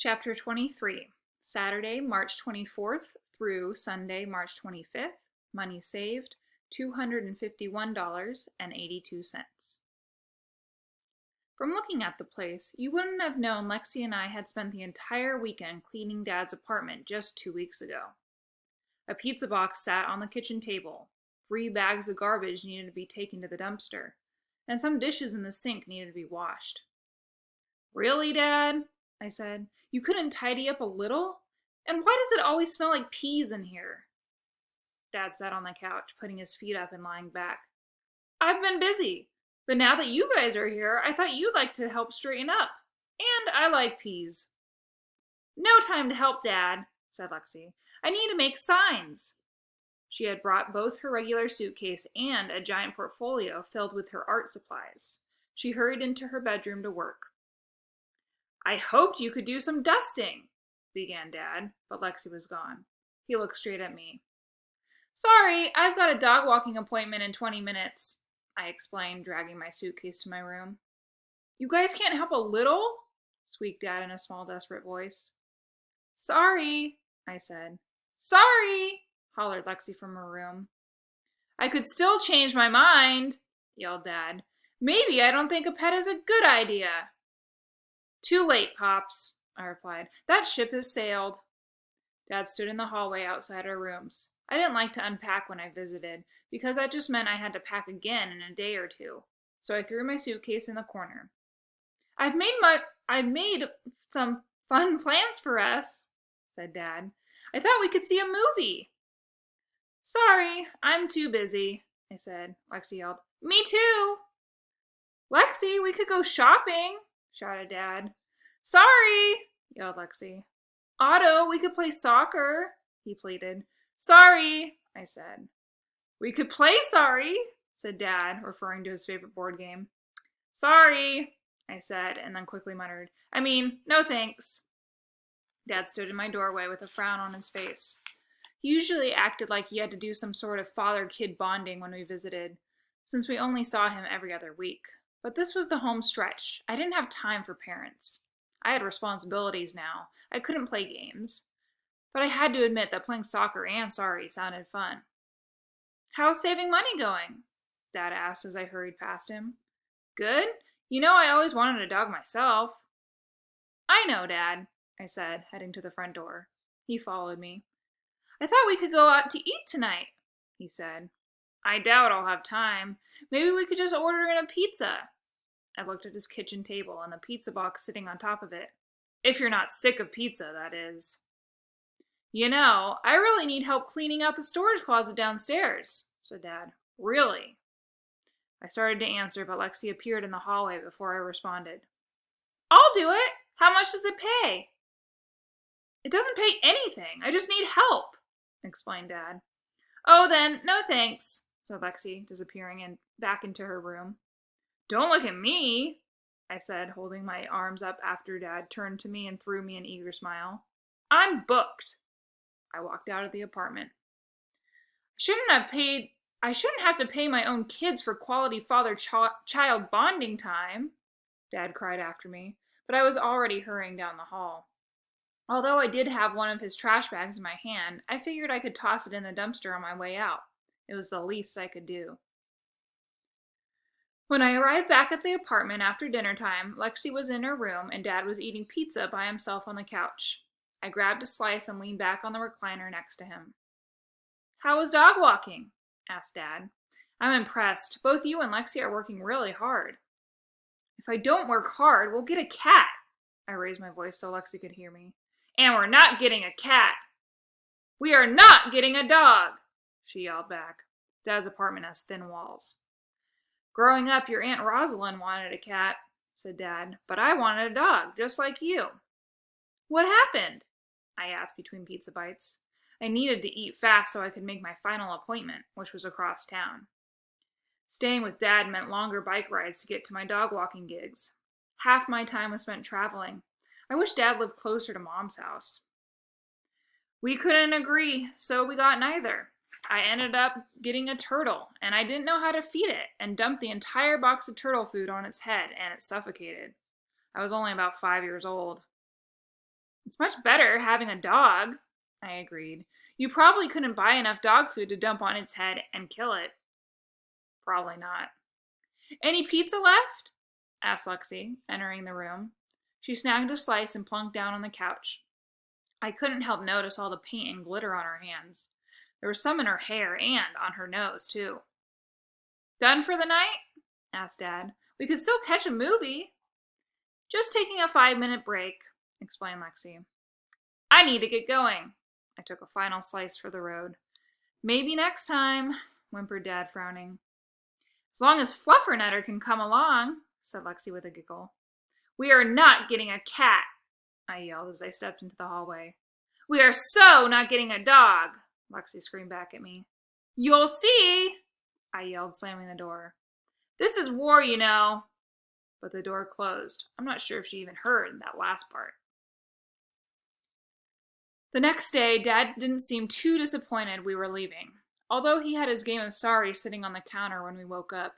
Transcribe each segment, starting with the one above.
Chapter 23, Saturday, March 24th through Sunday, March 25th. Money saved, $251.82. From looking at the place, you wouldn't have known Lexi and I had spent the entire weekend cleaning Dad's apartment just 2 weeks ago. A pizza box sat on the kitchen table. 3 bags of garbage needed to be taken to the dumpster, and some dishes in the sink needed to be washed. "Really, Dad?" I said. "You couldn't tidy up a little? And why does it always smell like peas in here?" Dad sat on the couch, putting his feet up and lying back. "I've been busy, but now that you guys are here, I thought you'd like to help straighten up. And I like peas." "No time to help, Dad," said Lexi. "I need to make signs." She had brought both her regular suitcase and a giant portfolio filled with her art supplies. She hurried into her bedroom to work. "I hoped you could do some dusting," began Dad, but Lexi was gone. He looked straight at me. "Sorry, I've got a dog walking appointment in 20 minutes, I explained, dragging my suitcase to my room. "You guys can't help a little?" squeaked Dad in a small, desperate voice. "Sorry," I said. "Sorry," hollered Lexi from her room. "I could still change my mind," yelled Dad. "Maybe I don't think a pet is a good idea." "Too late, Pops," I replied. "That ship has sailed." Dad stood in the hallway outside our rooms. I didn't like to unpack when I visited, because that just meant I had to pack again in a day or two. So I threw my suitcase in the corner. I've made some fun plans for us," said Dad. "I thought we could see a movie." "Sorry, I'm too busy," I said. Lexi yelled, "Me too." "Lexi, we could go shopping," shouted Dad. "Sorry," yelled Lexi. "Otto, we could play soccer," he pleaded. "Sorry," I said. "We could play sorry," said Dad, referring to his favorite board game. "Sorry," I said, and then quickly muttered, "No thanks." Dad stood in my doorway with a frown on his face. He usually acted like he had to do some sort of father-kid bonding when we visited, since we only saw him every other week. But this was the home stretch. I didn't have time for parents. I had responsibilities now. I couldn't play games. But I had to admit that playing soccer and sorry sounded fun. "How's saving money going?" Dad asked as I hurried past him. "Good. You know I always wanted a dog myself." "I know, Dad," I said, heading to the front door. He followed me. "I thought we could go out to eat tonight," he said. "I doubt I'll have time. Maybe we could just order in a pizza." I looked at his kitchen table and the pizza box sitting on top of it. "If you're not sick of pizza, that is." "You know, I really need help cleaning out the storage closet downstairs," said Dad. "Really." I started to answer, but Lexi appeared in the hallway before I responded. "I'll do it. How much does it pay?" "It doesn't pay anything. I just need help," explained Dad. "Oh, then, no thanks," said Lexi, disappearing back into her room. "Don't look at me," I said, holding my arms up after Dad turned to me and threw me an eager smile. "I'm booked." I walked out of the apartment. I shouldn't have to pay my own kids for quality father-child bonding time," Dad cried after me, but I was already hurrying down the hall. Although I did have one of his trash bags in my hand, I figured I could toss it in the dumpster on my way out. It was the least I could do. When I arrived back at the apartment after dinner time, Lexi was in her room and Dad was eating pizza by himself on the couch. I grabbed a slice and leaned back on the recliner next to him. "How was dog walking?" asked Dad. "I'm impressed. Both you and Lexi are working really hard." "If I don't work hard, we'll get a cat." I raised my voice so Lexi could hear me. "And we're not getting a cat." "We are not getting a dog," she yelled back. Dad's apartment has thin walls. "Growing up, your Aunt Rosalind wanted a cat," said Dad, "but I wanted a dog, just like you." "What happened?" I asked between pizza bites. I needed to eat fast so I could make my final appointment, which was across town. Staying with Dad meant longer bike rides to get to my dog walking gigs. Half my time was spent traveling. I wish Dad lived closer to Mom's house. We couldn't agree, so we got neither. I ended up getting a turtle, and I didn't know how to feed it, and dumped the entire box of turtle food on its head, and it suffocated. I was only about 5 years old. It's much better having a dog, I agreed. You probably couldn't buy enough dog food to dump on its head and kill it. Probably not. Any pizza left? Asked Lexi, entering the room. She snagged a slice and plunked down on the couch. I couldn't help notice all the paint and glitter on her hands. There was some in her hair and on her nose, too. Done for the night? Asked Dad. We could still catch a movie. Just taking a 5-minute break, explained Lexi. I need to get going. I took a final slice for the road. Maybe next time, whimpered Dad, frowning. As long as Fluffernutter can come along, said Lexi with a giggle. We are not getting a cat, I yelled as I stepped into the hallway. We are so not getting a dog, Lexi screamed back at me. You'll see, I yelled, slamming the door. This is war, you know. But the door closed. I'm not sure if she even heard that last part. The next day, Dad didn't seem too disappointed we were leaving, although he had his game of sorry sitting on the counter when we woke up.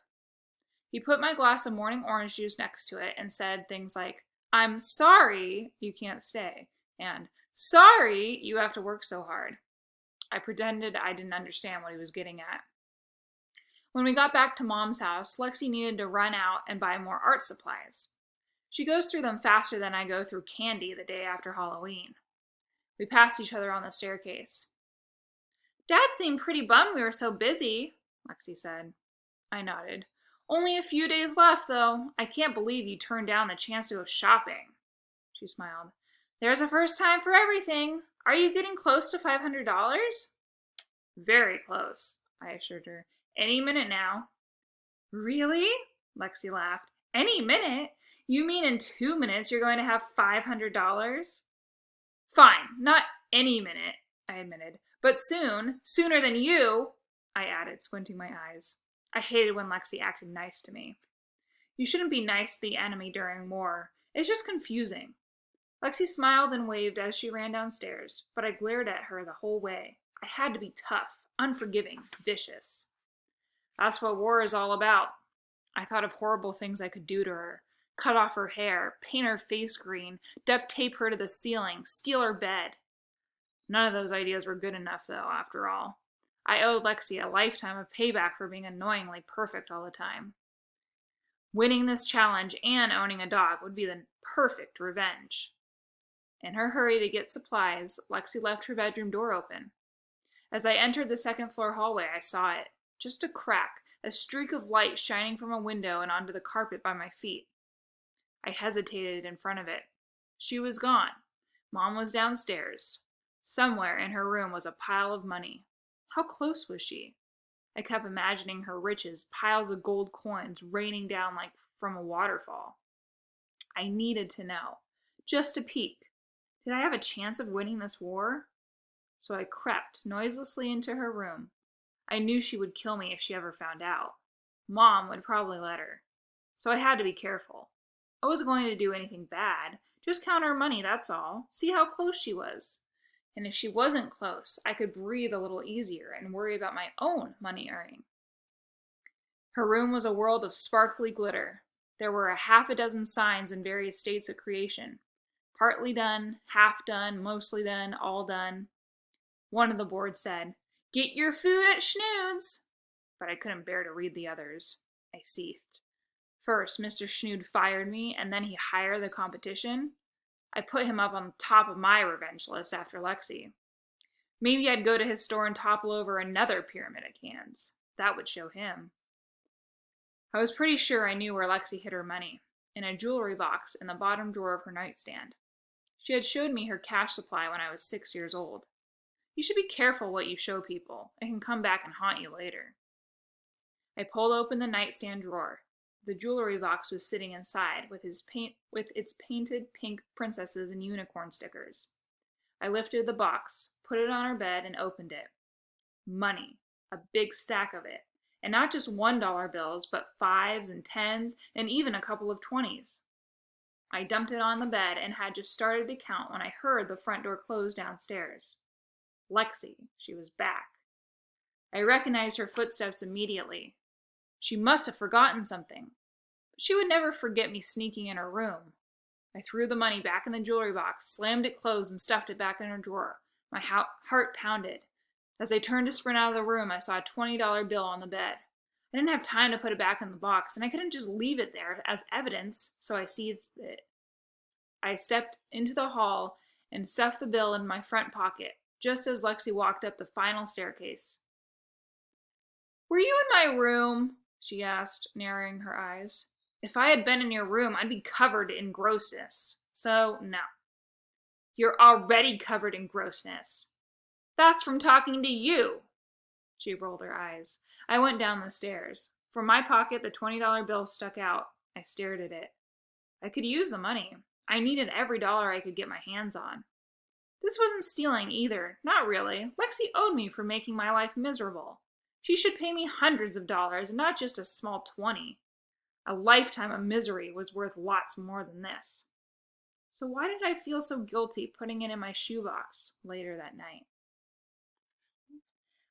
He put my glass of morning orange juice next to it and said things like, I'm sorry you can't stay, and sorry you have to work so hard. I pretended I didn't understand what he was getting at. When we got back to Mom's house, Lexi needed to run out and buy more art supplies. She goes through them faster than I go through candy the day after Halloween. We passed each other on the staircase. Dad seemed pretty bummed we were so busy, Lexi said. I nodded. Only a few days left, though. I can't believe you turned down the chance to go shopping. She smiled. There's a first time for everything. Are you getting close to $500? Very close, I assured her. Any minute now. Really? Lexi laughed. Any minute? You mean in 2 minutes you're going to have $500? Fine, not any minute, I admitted. But soon, sooner than you, I added, squinting my eyes. I hated when Lexi acted nice to me. You shouldn't be nice to the enemy during war. It's just confusing. Lexi smiled and waved as she ran downstairs, but I glared at her the whole way. I had to be tough, unforgiving, vicious. That's what war is all about. I thought of horrible things I could do to her. Cut off her hair, paint her face green, duct tape her to the ceiling, steal her bed. None of those ideas were good enough, though, after all. I owed Lexi a lifetime of payback for being annoyingly perfect all the time. Winning this challenge and owning a dog would be the perfect revenge. In her hurry to get supplies, Lexi left her bedroom door open. As I entered the second-floor hallway, I saw it. Just a crack, a streak of light shining from a window and onto the carpet by my feet. I hesitated in front of it. She was gone. Mom was downstairs. Somewhere in her room was a pile of money. How close was she? I kept imagining her riches, piles of gold coins raining down like from a waterfall. I needed to know. Just a peek. Did I have a chance of winning this war? So I crept noiselessly into her room. I knew she would kill me if she ever found out. Mom would probably let her. So I had to be careful. I wasn't going to do anything bad. Just count her money, that's all. See how close she was. And if she wasn't close, I could breathe a little easier and worry about my own money earning. Her room was a world of sparkly glitter. There were a half a dozen signs in various states of creation. Partly done, half done, mostly done, all done. One of the boards said, "Get your food at Schnood's," but I couldn't bear to read the others. I seethed. First, Mr. Schnood fired me, and then he hired the competition. I put him up on top of my revenge list after Lexi. Maybe I'd go to his store and topple over another pyramid of cans. That would show him. I was pretty sure I knew where Lexi hid her money, in a jewelry box in the bottom drawer of her nightstand. She had showed me her cash supply when I was 6 years old. You should be careful what you show people. It can come back and haunt you later. I pulled open the nightstand drawer. The jewelry box was sitting inside, with its painted pink princesses and unicorn stickers. I lifted the box, put it on her bed, and opened it. Money. A big stack of it. And not just $1 bills, but 5s and 10s, and even a couple of 20s. I dumped it on the bed and had just started to count when I heard the front door close downstairs. Lexi. She was back. I recognized her footsteps immediately. She must have forgotten something. But she would never forget me sneaking in her room. I threw the money back in the jewelry box, slammed it closed, and stuffed it back in her drawer. My heart pounded. As I turned to sprint out of the room, I saw a $20 bill on the bed. I didn't have time to put it back in the box, and I couldn't just leave it there as evidence, so I seized it. I stepped into the hall and stuffed the bill in my front pocket, just as Lexi walked up the final staircase. "Were you in my room?" she asked, narrowing her eyes. "If I had been in your room, I'd be covered in grossness. So, no." "You're already covered in grossness." "That's from talking to you." She rolled her eyes. I went down the stairs. From my pocket, the $20 bill stuck out. I stared at it. I could use the money. I needed every dollar I could get my hands on. This wasn't stealing either. Not really. Lexi owed me for making my life miserable. She should pay me hundreds of dollars and not just a small 20. A lifetime of misery was worth lots more than this. So why did I feel so guilty putting it in my shoebox later that night?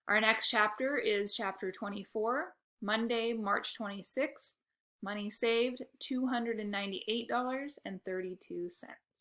Our next chapter is chapter 24, Monday, March 26th. Money saved $298.32.